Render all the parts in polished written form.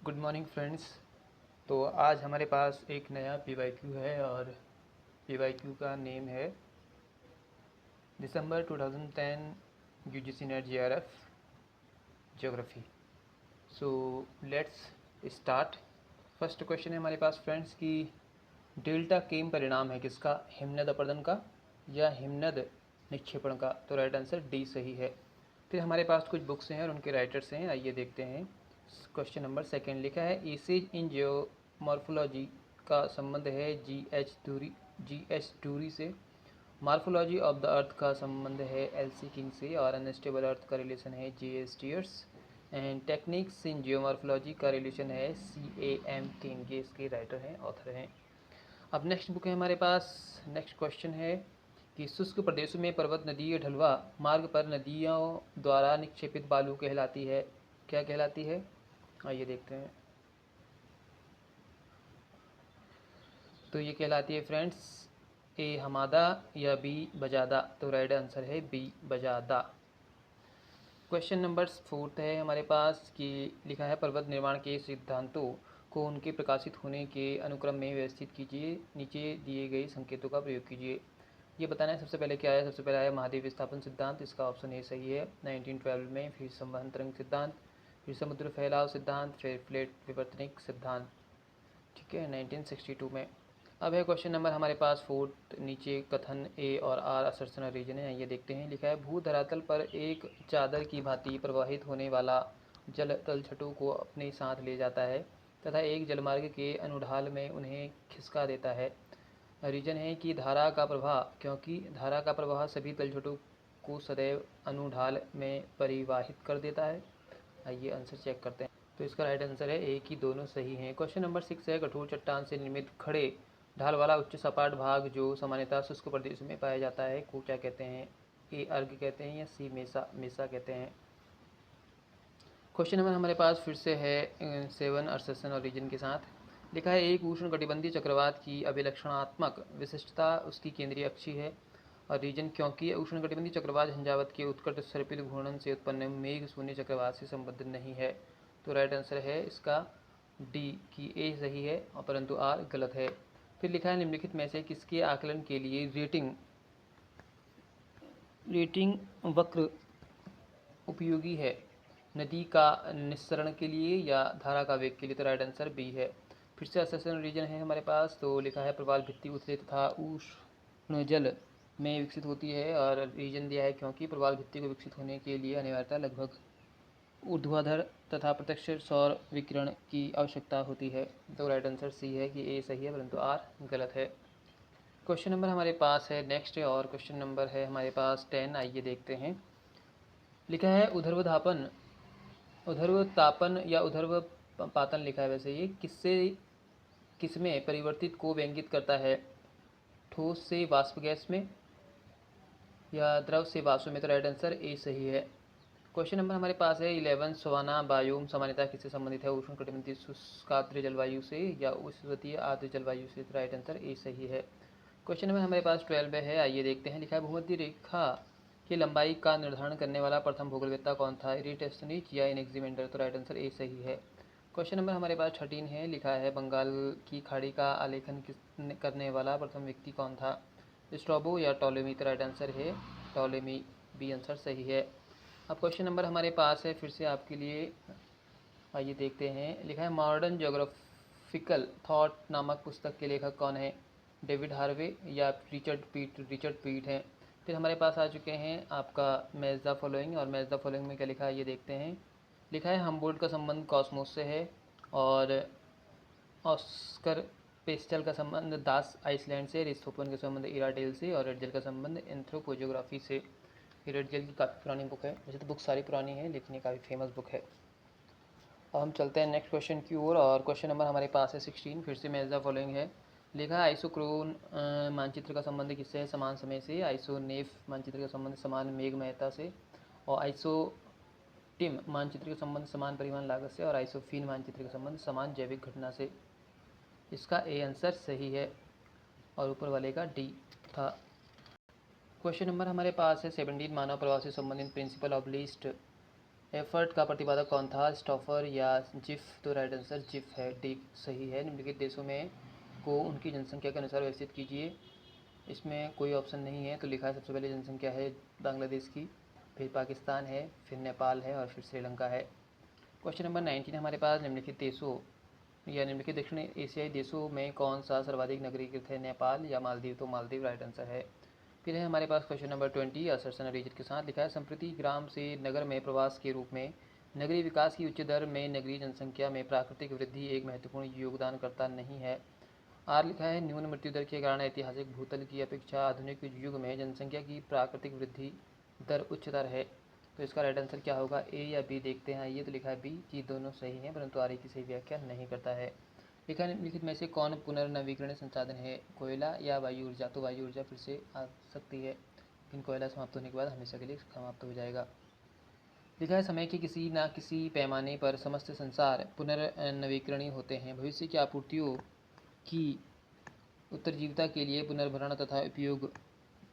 Good morning friends. तो आज हमारे पास एक नया पीवाईक्यू है और पीवाईक्यू का नेम है दिसंबर 2010 UGC net JRF geography. So let's start. First question है हमारे पास फ्रेंड्स कि डेल्टा केम परिणाम है किसका, हिमनद अपरदन का या हिमनद निक्षेपण का। तो राइट आंसर डी सही है। फिर हमारे पास कुछ बुक्स हैं और उनके राइटर्स हैं, आइए देखते हैं। क्वेश्चन नंबर सेकेंड लिखा है एसेज इन जियोमॉर्फोलॉजी का संबंध है जी एच डूरी से। मॉर्फोलॉजी ऑफ द अर्थ का संबंध है एल.सी. किंग से और अनस्टेबल अर्थ का रिलेशन है JS. Tears. And techniques in geomorphology का रिलेशन है सी.ए.एम. किंग। ये इसके राइटर हैं, ऑथर हैं। अब नेक्स्ट बुक है हमारे पास। नेक्स्ट क्वेश्चन है कि शुष्क प्रदेशों में पर्वत नदीय ढलवा मार्ग पर नदियों द्वारा निक्षेपित बालू कहलाती है, क्या कहलाती है? आइए देखते हैं। तो ये कहलाती है फ्रेंड्स ए हमादा या बी बजादा। तो राइट आंसर है बी बजादा। क्वेश्चन नंबर फोर्थ है हमारे पास कि लिखा है पर्वत निर्माण के सिद्धांतों को उनके प्रकाशित होने के अनुक्रम में व्यवस्थित कीजिए, नीचे दिए गए संकेतों का प्रयोग कीजिए। ये बताना है सबसे पहले क्या है। सबसे पहले है महाद्वीप विस्थापन सिद्धांत, इसका ऑप्शन ए सही है 1912 में। फिर संवहन तरंग सिद्धांत, फिर समुद्र फैलाव सिद्धांत, फिर प्लेट विवर्तनिक सिद्धांत, ठीक है 1962 में। अब है क्वेश्चन नंबर हमारे पास फोर्थ, नीचे कथन ए और आर असर्शन और रीजन है, ये देखते हैं। लिखा है भू धरातल पर एक चादर की भांति प्रवाहित होने वाला जल तलछटों को अपने साथ ले जाता है तथा एक जलमार्ग के अनुढाल में उन्हें खिसका देता है। रीजन है कि धारा का प्रवाह, क्योंकि धारा का प्रवाह सभी तलछटों को सदैव अनुढाल में परिवाहित कर देता है। आइए आंसर चेक करते हैं। तो इसका राइट आंसर है ए की दोनों सही हैं। क्वेश्चन नंबर 6 है कठोर चट्टान से निर्मित खड़े ढाल वाला उच्च सपाट भाग जो सामान्यतः शुष्क प्रदेश में पाया जाता है को क्या कहते हैं? ए अर्ग कहते हैं या सी मेसा मेसा कहते हैं। क्वेश्चन नंबर हमारे पास फिर से है 7 असर्शन और रीजन के साथ। लिखा है एक उष्ण कटिबंधीय चक्रवात की अभिलक्षणात्मक विशिष्टता उसकी केंद्रीय अक्षी है। और रीजन क्योंकि उष्ण कटिबंधीय चक्रवात झंझावात के उत्कट सर्पिल घूर्णन से उत्पन्न मेघ शून्य चक्रवात से संबंधित नहीं है। तो राइट आंसर है इसका डी की ए सही है और परंतु आर गलत है। फिर लिखा है निम्नलिखित में से किसके आकलन के लिए रेटिंग वक्र उपयोगी है? नदी का निस्सरण के लिए या धारा का वेग के लिए? तो राइट आंसर बी है। फिर से असर्शन रीजन है हमारे पास। तो लिखा है प्रवाल भित्ति उथले तथा उष्ण जल में विकसित होती है और रीजन दिया है क्योंकि प्रवाल भित्ति को विकसित होने के लिए अनिवार्यता लगभग ऊर्ध्वाधर तथा प्रत्यक्ष सौर विकिरण की आवश्यकता होती है। तो राइट आंसर सी है कि ए सही है परंतु आर गलत है। क्वेश्चन नंबर हमारे पास है नेक्स्ट और क्वेश्चन नंबर है हमारे पास 10, आइए देखते हैं। लिखा है उधर्व तापन या उधर्व पातन लिखा है। वैसे ये किसमें परिवर्तित को व्यंगित करता है? ठोस से वाष्प गैस में या द्रव से वाष्प में? तो राइट आंसर ए सही है। क्वेश्चन नंबर हमारे पास है 11 सवाना बायोम सामान्यतः किससे संबंधित है? उष्ण कटिबंधीय शुष्काद्र जलवायु से या उष्णकटिबंधीय आर्द्र जलवायु से? तो राइट आंसर ए सही है। क्वेश्चन नंबर हमारे पास 12 है, आइए देखते हैं। लिखा है भूमध्य रेखा की लंबाई का निर्धारण करने वाला प्रथम भूगोलवेत्ता कौन था? इरीस्टोथनीज या एनेक्सिमेंडर? तो राइट आंसर ए सही है। क्वेश्चन नंबर हमारे पास 13 है। लिखा है बंगाल की खाड़ी का आलेखन करने वाला प्रथम व्यक्ति कौन था? स्ट्रॉबो या टॉलेमी? तो राइट आंसर है टॉलेमी, बी आंसर सही है। अब क्वेश्चन नंबर हमारे पास है फिर से आपके लिए, आइए देखते हैं। लिखा है मॉडर्न ज्योग्राफिकल थॉट नामक पुस्तक के लेखक कौन है? डेविड हार्वे या रिचर्ड पीट हैं। फिर हमारे पास आ चुके हैं आपका मैच द फॉलोइंग, और मैच द फॉलोइंग में क्या लिखा है ये देखते हैं। लिखा है हमबोल्ट का संबंध कॉस्मोस से है और ऑस्कर पेस्टल का संबंध दास आइसलैंड से, रिस्थोफन का संबंध इराडेल से और रेडजल का संबंध एंथ्रोपोजियोग्राफी से। रेडजल की काफ़ी पुरानी बुक है, वैसे तो बुक सारी पुरानी है लेकिन ये काफ़ी फेमस बुक है। अब हम चलते हैं नेक्स्ट क्वेश्चन की ओर और क्वेश्चन नंबर हमारे पास है 16। फिर से मैच द फॉलोइंग है। लिखा है आइसोक्रोन मानचित्र का संबंध किससे है? समान समय से। आइसोनेफ मानचित्र का संबंध समान मेघमयता से और आइसोटिम मानचित्र का संबंध समान परिवहन लागत से और आइसोफीन मानचित्र का संबंध समान जैविक घटना से। इसका ए आंसर सही है और ऊपर वाले का डी था। क्वेश्चन नंबर हमारे पास है 17। मानव प्रवाह से संबंधित प्रिंसिपल ऑफ लीस्ट एफर्ट का प्रतिपादक कौन था, स्टॉफर या जिफ? तो राइट आंसर जिफ है, डी सही है। निम्नलिखित देशों में को उनकी जनसंख्या के अनुसार व्यवस्थित कीजिए। इसमें कोई ऑप्शन नहीं है, तो लिखा है सबसे पहले जनसंख्या है बांग्लादेश की, फिर पाकिस्तान है, फिर नेपाल है और फिर श्रीलंका है। क्वेश्चन नंबर 19 हमारे पास, निम्नलिखित देशों या निम्नलिखित दक्षिण एशियाई देशों में कौन सा सर्वाधिक नगरीकृत है, नेपाल या मालदीव? तो मालदीव राइट आंसर है। फिर है हमारे पास क्वेश्चन नंबर 20 असर्सन और रीजन के साथ। लिखा है संप्रति ग्राम से नगर में प्रवास के रूप में नगरीय विकास की उच्च दर में नगरीय जनसंख्या में प्राकृतिक वृद्धि एक महत्वपूर्ण योगदानकर्ता नहीं है। आर लिखा है न्यून मृत्यु दर के कारण ऐतिहासिक भूतल की अपेक्षा आधुनिक युग में जनसंख्या की प्राकृतिक वृद्धि दर उच्चतर है। तो इसका राइट आंसर क्या होगा, ए या बी? देखते हैं ये। तो लिखा है बी, कि दोनों सही हैं, परंतु आर की सही व्याख्या नहीं करता है। लिखा निम्नलिखित में से कौन पुनर्नवीकरणीय संसाधन है, कोयला या वायु ऊर्जा? तो वायु ऊर्जा फिर से आ सकती है, लेकिन कोयला समाप्त होने के बाद हमेशा के लिए समाप्त हो जाएगा। लिखा है समय के किसी न किसी पैमाने पर समस्त संसार पुनर्नवीकरणीय होते हैं। भविष्य की आपूर्तियों की उत्तरजीविता के लिए पुनर्भरण तथा उपयोग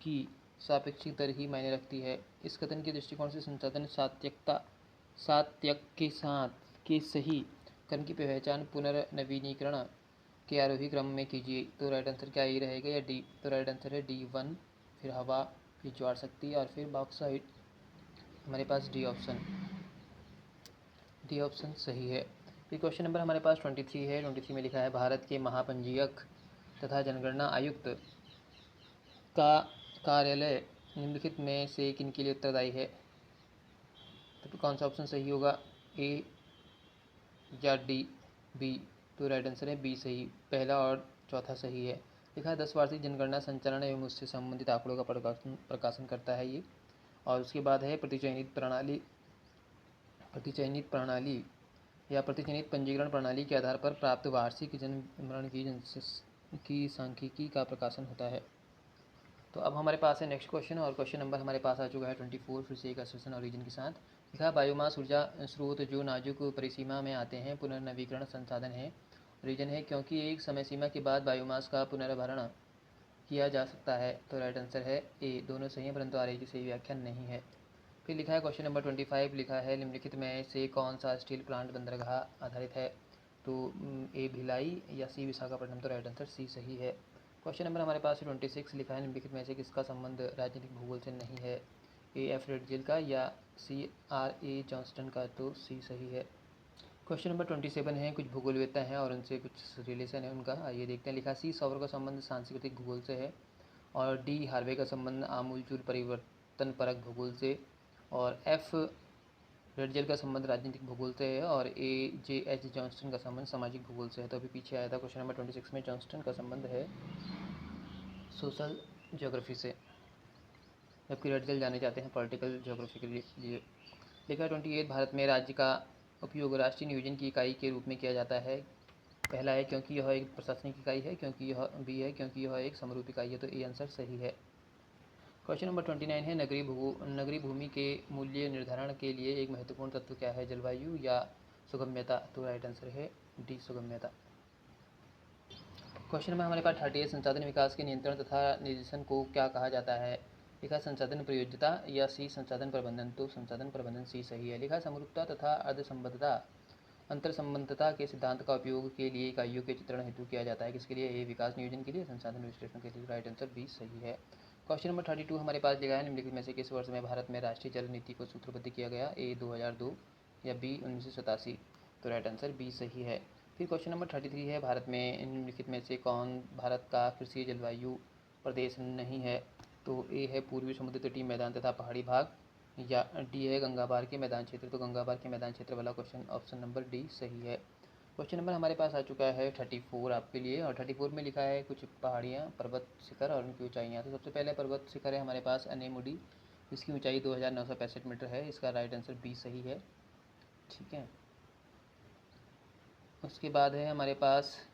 की सापेक्षिक दर ही मायने रखती है। इस कथन के दृष्टिकोण से संसाधन सात्यक के साथ के सही क्रम की पहचान पुनर्नवीनीकरण के आरोही क्रम में कीजिए। तो राइट आंसर क्या ही रहेगा, या डी? तो राइट आंसर है डी 1, फिर हवा, फिर ज्वार शक्ति और फिर बॉक्साइट। हमारे पास डी ऑप्शन सही है। फिर क्वेश्चन नंबर हमारे पास 23 है। 23 में लिखा है भारत के महापंजीयक तथा जनगणना आयुक्त का कार्यालय निम्नलिखित में से किन के लिए उत्तरदायी है? तो कौन सा ऑप्शन सही होगा, ए या डी, बी? तो राइट आंसर है बी सही, पहला और चौथा सही है। लिखा है 10 वार्षिक जनगणना संचालन एवं उससे संबंधित आंकड़ों का प्रकाशन करता है ये। और उसके बाद है प्रतिचयनित प्रणाली या प्रतिचयनित पंजीकरण प्रणाली के आधार पर प्राप्त वार्षिक जन्म मरण की सांख्यिकी का प्रकाशन होता है। तो अब हमारे पास है नेक्स्ट क्वेश्चन, और क्वेश्चन नंबर हमारे पास आ चुका है 24, फिर से एक असर्सन और रीजन के साथ। लिखा बायोमास ऊर्जा स्रोत जो नाजुक परिसीमा में आते हैं पुनर्नवीकरण संसाधन है। रीजन है क्योंकि एक समय सीमा के बाद बायोमास का पुनर्भरण किया जा सकता है। तो राइट आंसर है ए, दोनों सही हैं, परंतु आर की सही व्याख्या नहीं है। फिर लिखा है क्वेश्चन नंबर 25, लिखा है निम्नलिखित में से कौन सा स्टील प्लांट बंदरगाह आधारित है? तो ए भिलाई या सी विशाखापट्टनम? तो राइट आंसर सी सही है। क्वेश्चन नंबर हमारे पास 26 लिखा है निम्नलिखित में से किसका संबंध राजनीतिक भूगोल से नहीं है? ए एफ रेडजेल का या सी आर ए जॉन्स्टन का? तो सी सही है। क्वेश्चन नंबर 27 है, कुछ भूगोलवेत्ता हैं और उनसे कुछ रिलेशन है उनका, आइए देखते हैं। लिखा सी सौर का संबंध सांस्कृतिक भूगोल से है, और डी हार्वे का संबंध आमूलचूल परिवर्तन परक भूगोल से, और एफ रेडजेल का संबंध राजनीतिक भूगोल से है, और ए जे एच जॉन्स्टन का संबंध सामाजिक भूगोल से है। तो अभी पीछे आया था क्वेश्चन नंबर 26 में जॉन्स्टन का संबंध है सोशल ज्योग्राफी से, जबकि रेडजेल जाने जाते हैं पॉलिटिकल ज्योग्राफी के लिए। लिखा 28 भारत में राज्य का उपयोग राष्ट्रीय नियोजन की इकाई के रूप में किया जाता है। पहला है क्योंकि यह एक प्रशासनिक इकाई है, क्योंकि यह बी है क्योंकि यह एक समरूप इकाई है। तो ए आंसर सही है। क्वेश्चन नंबर 29 है, नगरीय भूमि के मूल्य निर्धारण के लिए एक महत्वपूर्ण तत्व क्या है, जलवायु या सुगम्यता? तो राइट आंसर है डी, सुगम्यता। क्वेश्चन नंबर हमारे पास 38, संसाधन विकास के नियंत्रण तथा निर्देशन को क्या कहा जाता है? लिखा संसाधन प्रयोज्यता या सी संसाधन प्रबंधन? तो संसाधन प्रबंधन सी सही है। लिखा समरूपता तथा अर्धसंबद्धता अंतर संबंधता के सिद्धांत का उपयोग के लिए इकाइयों के चित्रण हेतु किया जाता है, किसके लिए? ए विकास नियोजन के लिए, संसाधन विश्लेषण के लिए। राइट आंसर बी सही है। क्वेश्चन नंबर 32 हमारे पास दिया है निम्नलिखित में से किस वर्ष में भारत में राष्ट्रीय जल नीति को सूत्रबद्ध किया गया? ए 2002 या बी 1987? तो राइट आंसर बी सही है। फिर क्वेश्चन नंबर 33 है, भारत में निम्नलिखित में से कौन भारत का कृषि जलवायु प्रदेश नहीं है? तो ए है पूर्वी समुद्र तटीय मैदान तथा पहाड़ी भाग, या डी है गंगाबार के मैदान क्षेत्र? तो गंगाबार के मैदान क्षेत्र वाला क्वेश्चन ऑप्शन नंबर डी सही है। क्वेश्चन नंबर हमारे पास आ चुका है 34 आपके लिए, और 34 में लिखा है कुछ पहाड़ियाँ, पर्वत शिखर और उनकी ऊंचाइयाँ। तो सबसे पहले पर्वत शिखर है हमारे पास अनेमुडी, इसकी ऊंचाई 2965 मीटर है। इसका राइट आंसर बी सही है। ठीक है, उसके बाद है हमारे पास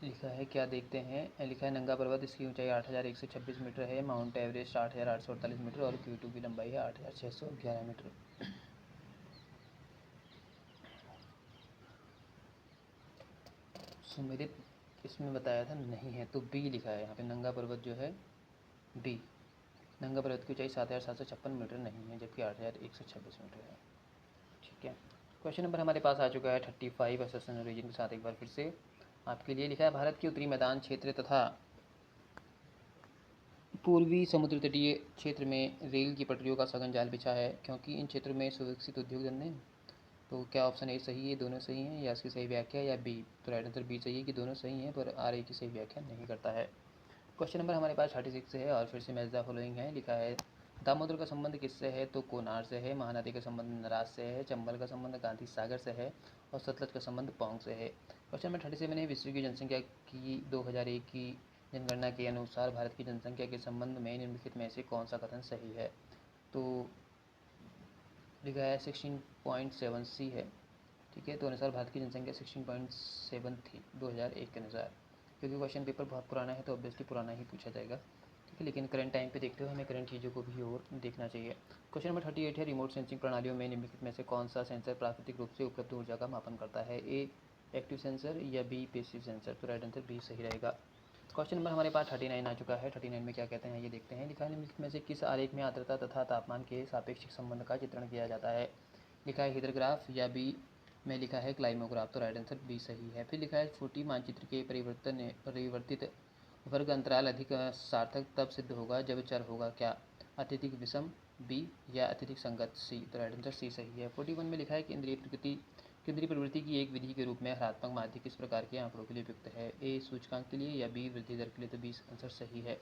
लिखा है, क्या देखते हैं। लिखा है नंगा पर्वत, इसकी ऊंचाई 8126 मीटर है। माउंट एवरेस्ट 8848 मीटर, और Q2 की लंबाई है 8611 मीटर। सुमेरित इसमें बताया था नहीं है, तो बी लिखा है यहाँ पे, नंगा पर्वत जो है बी। नंगा पर्वत की ऊंचाई 7,756 मीटर नहीं है, जबकि 8,126 मीटर है। ठीक है, क्वेश्चन नंबर हमारे पास आ चुका है 35 असर्शन ओरिजिन के साथ एक बार फिर से आपके लिए लिखा है, भारत के उत्तरी मैदान क्षेत्र तथा पूर्वी समुद्र तटीय क्षेत्र में रेल की पटरियों का सघन जाल बिछा है, क्योंकि इन क्षेत्रों में सुविकसित उद्योग धंधे हैं। तो क्या ऑप्शन ए सही है, दोनों सही हैं, या इसकी सही व्याख्या, या बी? तो राइट आंसर बी सही है कि दोनों सही हैं, पर आर ए की सही व्याख्या नहीं करता है। क्वेश्चन नंबर हमारे पास 36 है और फिर से मैच द फॉलोइंग है। लिखा है, दामोदर का संबंध किससे है? तो कोनार से है। महानदी का संबंध नराज से है। चंबल का संबंध गांधी सागर से है और सतलज का संबंध पौंग से है। क्वेश्चन नंबर 37 है, विश्व की जनसंख्या की 2001 की जनगणना के अनुसार भारत की जनसंख्या के संबंध में निम्नलिखित में से कौन सा कथन सही है? तो लिखा है 16.7 सी है। ठीक है, तो अनुसार भारत की जनसंख्या 16.7 थी 2001 के अनुसार। क्योंकि क्वेश्चन पेपर बहुत पुराना है तो ऑब्वियसली पुराना ही पूछा जाएगा। ठीक है, लेकिन करंट टाइम पे देखते हुए हमें करंट चीज़ों को भी और देखना चाहिए। क्वेश्चन नंबर 38 है, रिमोट सेंसिंग प्रणालियों में निम्नलिखित में से कौन सा सेंसर प्राकृतिक रूप से उपलब्ध ऊर्जा का मापन करता है? ए एक्टिव सेंसर या बी पैसिव सेंसर? तो राइट आंसर बी सही रहेगा। क्वेश्चन नंबर हमारे पास 39 आ चुका है। 39 में क्या कहते हैं ये देखते हैं। लिखा है, निम्नलिखित में से किस आरेख में आर्द्रता तथा तापमान के सापेक्षिक संबंध का चित्रण किया जाता है? लिखा है हिद्रोग्राफ, या बी में लिखा है क्लाइमोग्राफ? तो राइट आंसर बी सही है। फिर लिखा है, फूटी मानचित्र के परिवर्तित वर्ग अंतराल अधिक सार्थक तब सिद्ध होगा जब चर होगा क्या? अत्यधिक विषम, बी, या अत्यधिक संगत, सी? तो राइट आंसर सी सही है। 41 में लिखा है कि केंद्रीय प्रवृत्ति की एक विधि के रूप में हरात्मक माध्य किस प्रकार के आंकड़ों के लिए उपयुक्त है? ए सूचकांक के लिए, या बी वृद्धि दर के लिए? तो बी आंसर सही है।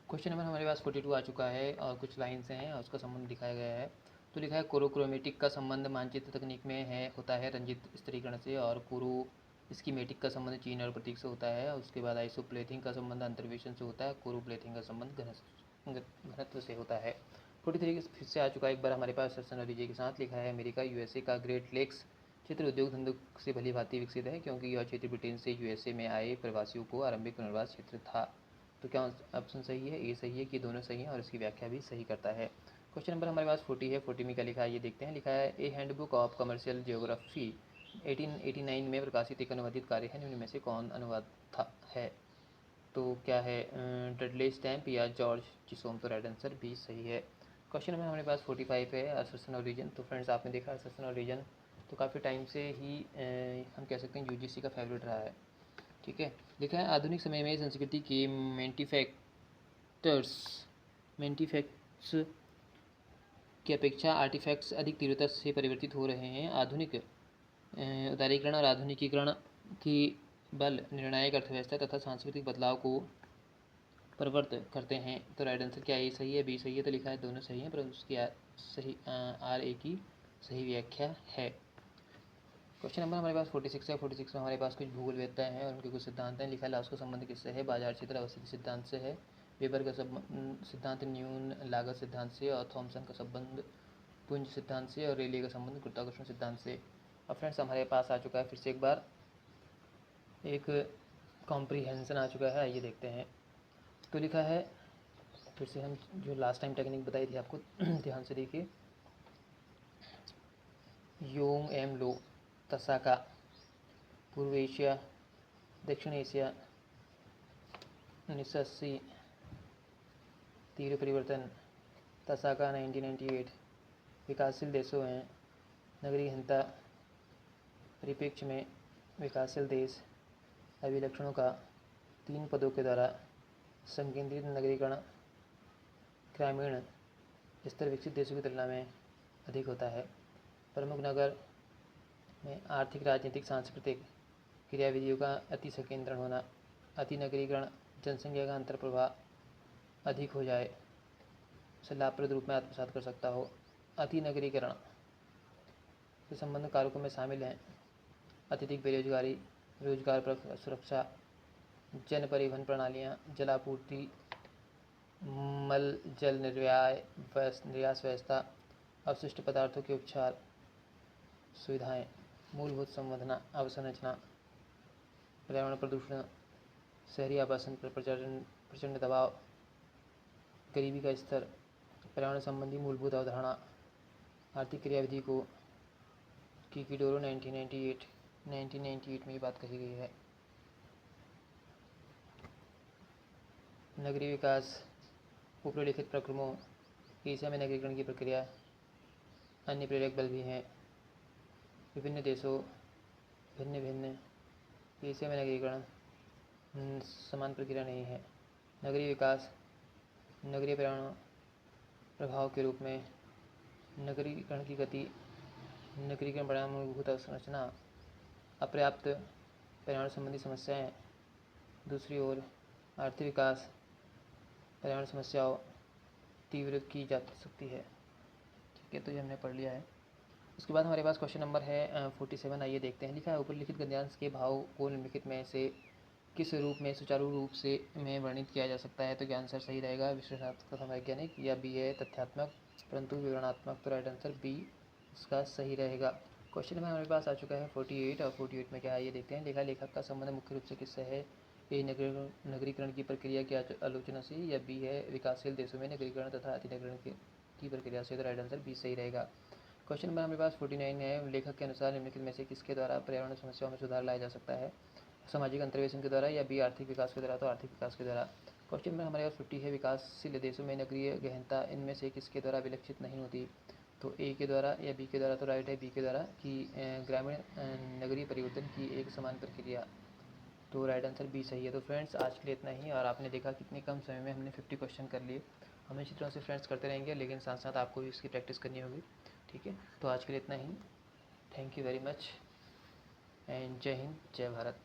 क्वेश्चन नंबर हमारे पास 42 आ चुका है और कुछ लाइन्स हैं और उसका संबंध दिखाया गया है। तो लिखा है, कोरोक्रोमेटिक का संबंध मानचित्र तकनीक में होता है रंजित स्तरीकरण से, और कोरो स्कीमेटिक का संबंध चिन्ह और प्रतीक से होता है। उसके बाद आइसोप्लेथिंग का संबंध अंतर्वेशन से होता है। कोरोप्लेथिंग का संबंध घनत्व से होता है। 43 फिर से आ चुका है एक बार हमारे पास सेशन नतीजे के साथ। लिखा है, अमेरिका यूएसए का ग्रेट लेक्स क्षेत्र उद्योग धंधों से भली भांति विकसित है, क्योंकि यह क्षेत्र ब्रिटेन से यूएसए में आए प्रवासियों को आरंभिक पुनर्वास क्षेत्र था। तो क्या ऑप्शन सही है? ए सही है कि दोनों सही हैं, और इसकी व्याख्या भी सही करता है। क्वेश्चन नंबर हमारे पास 40 है। 40 में क्या लिखा है ये देखते हैं। लिखा है, ए हैंडबुक ऑफ कमर्शियल जियोग्राफी 1889 में प्रकाशित एक अनुवादित कार्य है, निम्न में से कौन अनुवाद है? तो क्या है, डडले स्टैम्प या जॉर्ज चिसोम? तो राइट आंसर बी सही है। क्वेश्चन नंबर हमारे पास 45 है, असर्शन और रीजन। तो फ्रेंड्स, आपने देखा असर्शन और रीजन तो काफ़ी टाइम से ही हम कह सकते हैं यूजीसी का फेवरेट रहा है। ठीक है, लिखा है, आधुनिक समय में संस्कृति के मेंटिफैक्ट्स की अपेक्षा आर्टिफैक्ट्स अधिक तीव्रता से परिवर्तित हो रहे हैं। आधुनिक उदारीकरण और आधुनिकीकरण की बल निर्णायक अर्थव्यवस्था तथा सांस्कृतिक बदलाव को प्रवर्त करते हैं। तो राइट आंसर क्या ए सही है, बी सही है? तो लिखा है दोनों सही हैं, पर उसकी सही आर ए की सही व्याख्या है। क्वेश्चन नंबर हमारे पास 46 है। 46 में हमारे पास कुछ भूगोल वेत्ताएँ हैं और उनके कुछ सिद्धांत हैं। लिखा है, लाओस का संबंध किससे है? बाजार क्षेत्र अवस्थिति सिद्धांत से है। वेबर का सिद्धांत न्यून लागत सिद्धांत से, और थॉमसन का संबंध पुंज सिद्धांत से, और रेले का संबंध गुरुत्वाकर्षण सिद्धांत से। अब फ्रेंड्स, हमारे पास आ चुका है फिर से एक बार एक कॉम्प्रीहेंसन आ चुका है, आइए देखते हैं। तो लिखा है, फिर से हम जो लास्ट टाइम टेक्निक बताई थी आपको ध्यान से देखिए। योंग एम लो तसाका, पूर्व एशिया, दक्षिण एशिया, 1980, तीव्र परिवर्तन, तसाका 1998, विकासशील देशों में नगरीय घनता परिप्रेक्ष्य में विकासशील देश, अभिलक्षणों का 3 पदों के द्वारा संकेंद्रित नगरीकरण ग्रामीण स्तर विकसित देशों की तुलना में अधिक होता है। प्रमुख नगर में आर्थिक, राजनीतिक, सांस्कृतिक क्रियाविधियों का अति संकेंद्रण होना, अति नगरीकरण जनसंख्या का अंतर प्रभाव अधिक हो जाए, उसे लाभप्रद रूप में आत्मसात कर सकता हो। अति नगरीकरण के संबंध कारकों में शामिल हैं अत्यधिक बेरोजगारी, रोजगार पर सुरक्षा, जन परिवहन प्रणालियाँ, जलापूर्ति, मल जल निर्यास व्यवस्था, अवशिष्ट पदार्थों के उपचार सुविधाएं, मूलभूत संवर्धना अवसंरचना, पर्यावरण प्रदूषण, शहरी आवासन पर प्रचंड दबाव, गरीबी का स्तर, पर्यावरण संबंधी मूलभूत अवधारणा, आर्थिक क्रियाविधि को किकिडोरो 1998 में ये बात कही गई है। नगरीय विकास ऊपर लिखित प्रक्रमों एशिया में नगरीकरण की प्रक्रिया, अन्य प्रेरक बल भी हैं। विभिन्न देशों भिन्न भिन्न एशिया में नगरीकरण समान प्रक्रिया नहीं है। नगरीय विकास नगरीय पर्यावरण प्रभाव के रूप में नगरीकरण की गति, नगरीकरण परिणाम मूलभूत अवसंरचना, अपर्याप्त पर्यावरण संबंधी समस्याएं। दूसरी ओर आर्थिक विकास पर्यावरण समस्याओं तीव्र की जा सकती है। ठीक है, तो ये हमने पढ़ लिया है। उसके बाद हमारे पास क्वेश्चन नंबर है 47। आइए देखते हैं। लिखा है ऊपर लिखित गद्यांश के भाव को निम्नलिखित में से किस रूप में सुचारू रूप से में वर्णित किया जा सकता है? तो क्या आंसर सही रहेगा? विश्लेषणात्मक तथा वैज्ञानिक, या बी है तथ्यात्मक परंतु विवरणात्मक? तो राइट आंसर बी इसका सही रहेगा। क्वेश्चन नंबर हमारे पास आ चुका है 48, और 48 में क्या है ये देखते हैं। लिखा लेखक का संबंध मुख्य रूप से किससे है? ए नगरीकरण की प्रक्रिया की आलोचना से, या बी है विकासशील देशों में नगरीकरण तथा अतिनगरीकरण की प्रक्रिया से? तो राइट आंसर बी सही रहेगा। क्वेश्चन नंबर हमारे पास 49 है। लेखक के अनुसार निम्नलिखित में से किसके द्वारा पर्यावरण समस्याओं में सुधार लाया जा सकता है? सामाजिक अंतर्वेशन के द्वारा, या बी आर्थिक विकास के द्वारा? तो आर्थिक विकास के द्वारा। क्वेश्चन में हमारे पास 50 है। विकासशील देशों में नगरीय गहनता इनमें से किसके द्वारा विलक्षित नहीं होती? तो ए के द्वारा या बी के द्वारा? तो राइट है बी के द्वारा, कि ग्रामीण नगरीय परिवर्तन की एक समान प्रक्रिया। तो राइट आंसर बी सही है। तो फ्रेंड्स आज के लिए इतना ही, और आपने देखा कितने कम समय में हमने 50 क्वेश्चन कर लिए। हम इसी तरह से फ्रेंड्स करते रहेंगे, लेकिन साथ साथ आपको भी इसकी प्रैक्टिस करनी होगी। ठीक है, तो आज के लिए इतना ही। Thank you very much, and Jai Hind, जय भारत।